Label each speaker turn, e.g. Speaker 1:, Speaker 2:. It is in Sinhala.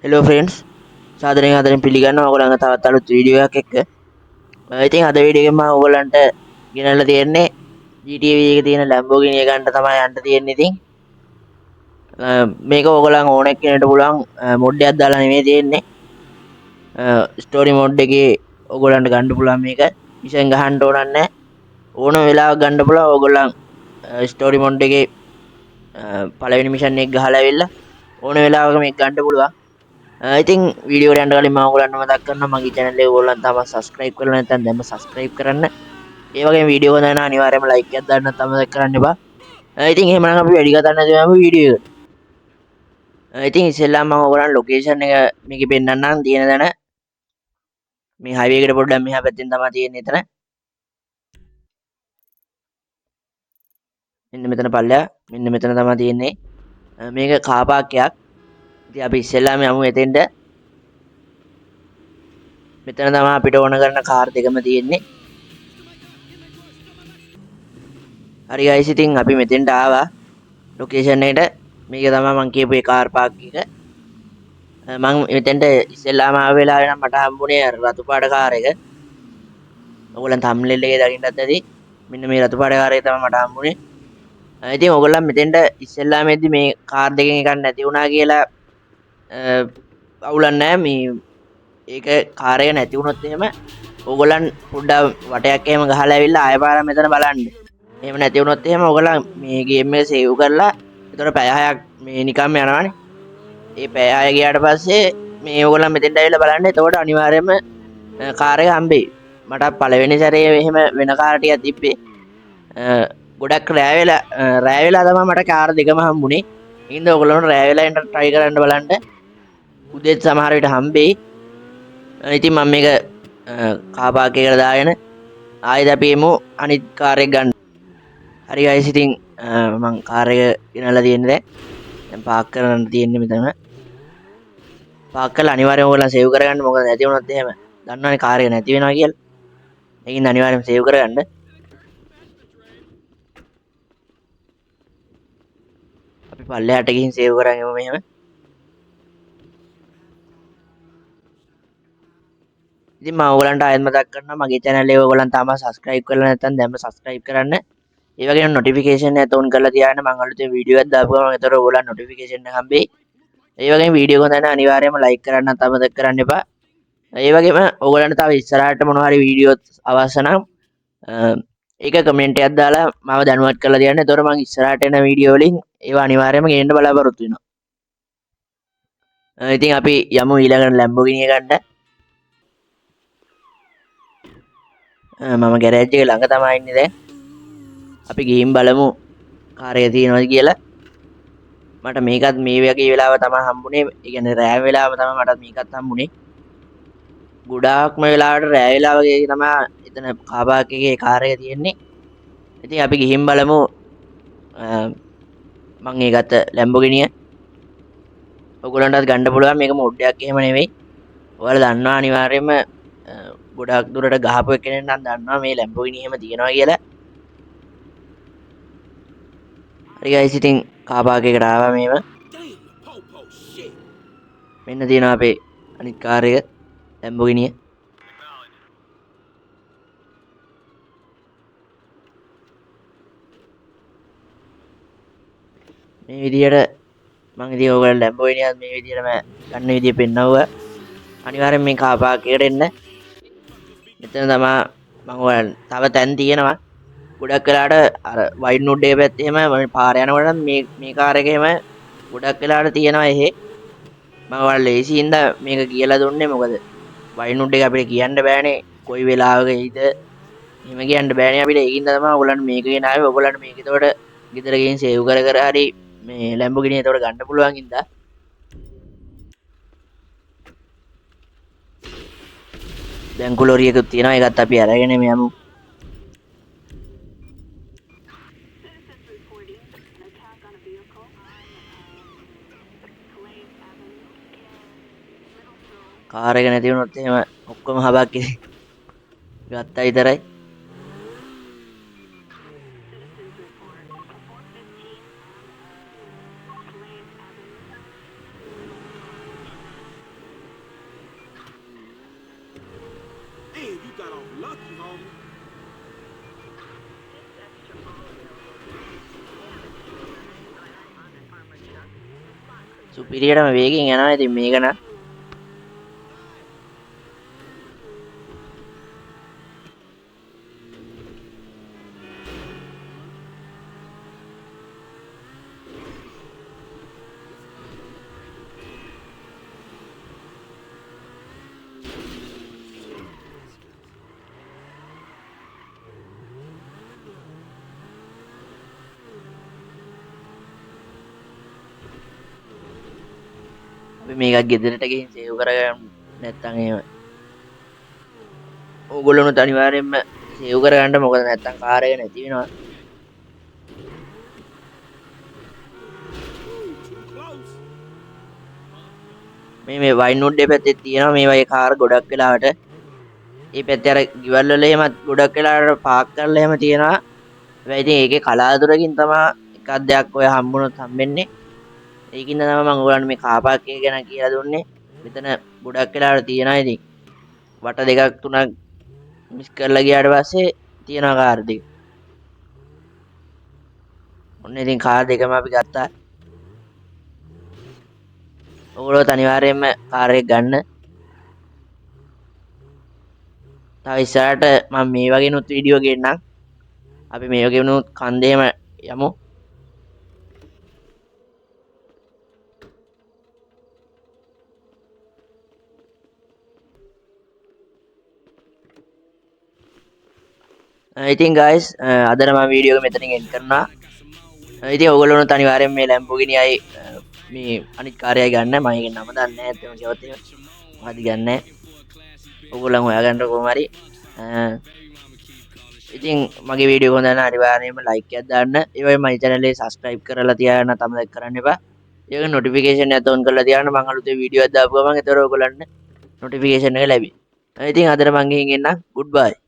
Speaker 1: Hello friends, සාදරයෙන් ආදරයෙන් පිළිගන්නවා ඔයගොල්ලන්ගේ තවත් අලුත් වීඩියෝ එකක් එක්ක. ඉතින් අද වීඩියෝ එකෙන් මම ඔයගොල්ලන්ට ගෙනල්ලා තියෙන්නේ GTA V එකේ තියෙන Lamborghini එක ගන්න තමයි යන්න තියෙන්නේ. ඉතින් මේක ඔයගොල්ලන් ඕනෙක් කෙනෙක්ට පුළුවන් මොඩ් එකක් දාලා නෙමෙයි තියෙන්නේ. ස්ටෝරි මොඩ් එකේ ඔයගොල්ලන්ට ගන්න පුළුවන් මේක. මිෂන් ගහන්න ඕනක් නැහැ. ඕනම වෙලාවක ගන්න පුළුවන්. ඔයගොල්ලන් ස්ටෝරි මොඩ් එකේ පළවෙනි මිෂන් එක ගහලා ඇවිල්ලා ඕන වෙලාවක මේක ගන්න පුළුවන්. ඉතින් වීඩියෝ එකට යන්න කලින් මම ඔයගොල්ලන්ට මතක් කරනවා මගේ channel එක ඔයගොල්ලන් තාම subscribe කරලා නැත්නම් දැන්ම subscribe කරන්න. ඒ වගේම වීඩියෝ හොඳ නම් අනිවාර්යයෙන්ම like එකක් දාන්න තමයි කරන්න එපා. ඉතින් එහෙමනම් අපි වැඩි කතා නැතුව යමු වීඩියෝ එකට. ඉතින් ඉස්සෙල්ලාම මම ඔයගොල්ලන්ට ලොකේෂන් එක මේකේ පෙන්නන්නම් තියෙන තැන. මේ highway එකට පොඩ්ඩක් මෙහා පැත්තෙන් තමයි තියෙන්නේ එතන. මෙන්න මෙතන පල්ලෙහා මෙන්න මෙතන තමයි තියෙන්නේ. මේක කාර් පාක් එකක්. ඉතින් අපි ඉස්සෙල්ලාම යමු එතෙන්ට. මෙතන තමයි අපිට ඕන කරන කාර් දෙකම තියෙන්නේ. හරි ගයිස් ඉතින් අපි මෙතෙන්ට ආවා ලොකේෂන් එකට. මේක තමයි මම කියපු ඒ කාර් පාක් එක. මම මෙතෙන්ට ඉස්සෙල්ලාම ආව වෙලාවේ නම් මට හම්බුනේ රතු පාට කාර් එක. ඔයගොල්ලන් thumbnail එකේ දකින්නත් ඇති. මෙන්න මේ රතු පාට කාර් එක තමයි මට හම්බුනේ. ඉතින් ඔයගොල්ලන් මෙතෙන්ට ඉස්සෙල්ලාම එද්දි මේ කාර් දෙකෙන් එකක් නැති වුණා කියලා අවුලක් නැහැ. මේ ඒක කාර් එක නැති වුණොත් එහෙම ඔයගොල්ලන් පොඩ්ඩක් වටයක් එහෙම ගහලා ඇවිල්ලා ආයෙ පාරක් මෙතන බලන්න. එහෙම නැති වුණොත් එහෙම ඔයගොල්ලන් මේ ගේම් එක සේව් කරලා ඒතර පැය 6ක් මේ නිකම්ම යනවානේ. ඒ පැය 6 ගියාට පස්සේ මේ ඔයගොල්ලන් මෙතෙන්ට ඇවිල්ලා බලන්න. එතකොට අනිවාර්යයෙන්ම කාර් එක හම්බෙයි. මට පළවෙනි සැරේ එහෙම වෙන කාර් ටිකක් තිබ්බේ. ගොඩක් රෑ වෙලා තමයි මට කාර් දෙකම හම්බුනේ. ඒකින්ද ඔයගොල්ලන්ට රෑ වෙලා එන්න try කරන්න බලන්න. උදේත් සමහර විට හම්බෙයි. ඉතින් මම මේක කාර් පාක් එකකට දාගෙන ආයෙත් අපි එමු අනිත් කාර් එක ගන්න. හරි ගයිස් ඉතින් මම කාර් එක ගෙනල්ලා තියෙන්නේ දැන් පාක් කරන්න තියෙන්නේ මෙතන. පාක් කරලා අනිවාර්යයෙන්ම ඔයගොල්ලන් සේව් කරගන්න. මොකද නැති වුණොත් එහෙම දන්නවනේ කාර් එක නැති වෙනවා කියලා. ඒකින්ද අනිවාර්යයෙන්ම සේව් කරගන්න. අපි පල්ලෙහාට ගිහින් සේව් කරන් එමු මෙහෙම. ඉතින් මම ඔයගොල්ලන්ට ආයෙත් මතක් කරනවා මගේ channel එක ඔයගොල්ලන් තාම subscribe කරලා නැත්නම් දැන්ම subscribe කරන්න. ඒ වගේම notification එක on කරලා තියාගන්න. මම අලුතෙන් වීඩියෝ එකක් දාපු ගමන් ඒතර ඔයගොල්ලන් notification එක හම්බෙයි. ඒ වගේම වීඩියෝ එක හොඳ නම් අනිවාර්යයෙන්ම like කරන්නත් අමතක කරන්න එපා. ඒ වගේම ඔයගොල්ලන්ට තව ඉස්සරහට මොනවා හරි වීඩියෝස් අවශ්‍ය නම් ඒක කමෙන්ට් එකක් දාලා මාව දැනුවත් කරලා තියන්න. ඒතකොට මම ඉස්සරහට එන වීඩියෝ වලින් ඒවා අනිවාර්යයෙන්ම ගේන්න බලාපොරොත්තු වෙනවා. ඉතින් අපි යමු ඊළඟට Lamborghini එක ගන්න. මම ගෑරේජ් එක ළඟ තමයි ඉන්නේ දැන්. අපි ගිහින් බලමු කාර් එක තියෙනවද කියලා. මට මේකත් මේ වගේ වෙලාව තමයි හම්බුනේ. ඒ කියන්නේ රෑ වෙලාව තමයි මට මේකත් හම්බුනේ. ගොඩාක්ම වෙලාවට රෑ වෙලාව වගේ තමයි එතන කාර් පාක් එකේ කාර් එක තියෙන්නේ. ඉතින් අපි ගිහින් බලමු මම ඒ ගත්ත Lamborghini එක. ඔයගොල්ලන්ටත් ගන්න පුළුවන් මේක මොඩ් එකක් එහෙම නෙවෙයි. ඔයාලා දන්නවා අනිවාර්යයෙන්ම ගොඩක් දුරට ගහපු කෙනෙක් නම් දන්නවා මේ Lamborghini එහෙම තියෙනවා කියලා. හරි ගයිස් ඉතින් කාර් පාක් එකට ආවා මේව. මෙන්න තියෙනවා අපේ අනිත් කාර් එක Lamborghini එක. මේ විදිහට මම ඉතින් ඔයගොල්ලෝ Lamborghini එකත් මේ විදිහටම ගන්න විදිය පෙන්නවුවා. අනිවාර්යෙන් මේ කාර් පාක් එකට එන්න. මෙතන තමයි මම ඔයාලට තව තැන් තියෙනවා. ගොඩක් වෙලාවට අර වයින් උඩ් එක පැත්තේ එහෙම පාර යනකොට මේ කාර් එක එහෙම ගොඩක් වෙලාවට තියෙනවා එහෙ. මම ඔයාලට ලේසියින්ද මේක කියලා දුන්නේ මොකද වයින් උඩ් එක අපිට කියන්න බෑනේ කොයි වෙලාවක එයිද එහෙම කියන්න බෑනේ අපිට. ඒකින්ද තමයි ඔයගොල්ලන්ට මේක ගෙනාවේ. ඔයගොල්ලන්ට මේක එතකොට ගෙදර ගිහින් සේව් කර කර හරි මේ Lamborghini එතකොට ගන්න පුළුවන් ඉඳා. දැන් කුලෝරි එකක් තියෙනවා. ඒකත් අපි අරගෙන යමු. කාර් එක නැති වුණොත් එහෙම ඔක්කොම හබක් ගත්තා විතරයි. සුපිරියටම වේගෙන් යනවා. ඉතින් මේක නම් අපි මේකත් ගෙදරට ගිහින් සේව් කරගන්න නැත්තම් එහෙම ඕගොල්ලොනුත් අනිවාර්යෙන්ම සේව් කරගන්න. මොකද නැත්තම් කාර් එක නැති වෙනවා. මේ වයින්වුඩ් පැත්තේ තියෙනවා මේ වගේ කාර් ගොඩක් වෙලාවට. ඒ පැත්තේ අර ගෙවල් වල එහෙම ගොඩක් වෙලාවට පාක් කරලා එහෙම තියෙනවා. හැබැයි ඉතින් ඒකේ කලාතුරකින් තමයි එකක් දෙයක් ඔය හම්බුනොත් හම්බෙන්නේ. ඒකින්ද තමයි මම ඔයගලන්ට මේ කාර් පාක් එක ගැන කියලා දුන්නේ. මෙතන ගොඩක් වෙලාවට තියෙනවා. ඉතින් වට දෙකක් තුනක් මිස් කරලා ගියාට පස්සේ තියෙනවා කාර් දෙක. ඔන්න ඉතින් කාර් දෙකම අපි ගත්තා. ඔයගොල්ලෝ අනිවාර්යයෙන්ම කාර් එක ගන්න. තව ඉස්සරහට මම මේ වගේනුත් වීඩියෝ ගෙන්නම්. අපි මේ වගේනුත් කන්දේම යමු. ඉතින් guys අදට මම වීඩියෝ එක මෙතනින් එන්ඩ් කරනවා. ඉතින් ඔයගොල්ලෝනුත් අනිවාර්යයෙන් මේ Lamborghini අය මේ අනිත් කාර්යය ගන්න. මම ඒකේ නම දන්නේ නැහැ. ඒත් කිව්වොත් එහෙම මොකද ගන්නෑ. ඔයගොල්ලන් හොයාගන්න කොහොම හරි. ඉතින් මගේ වීඩියෝ හොඳ නම් අනිවාර්යයෙන්ම ලයික් එකක් දාන්න. ඒ වගේම මගේ channel එක subscribe කරලා තියාගන්න තමයි කරන්න එපා. ඒක notification එක on කරලා තියාගන්න. මම අලුතෙන් වීඩියෝ එකක් දාපු ගමන් ඒතර ඔයගොල්ලන්ට notification එක ලැබෙයි. ඉතින් අදට මං ගිහින් එන්නම්. goodbye.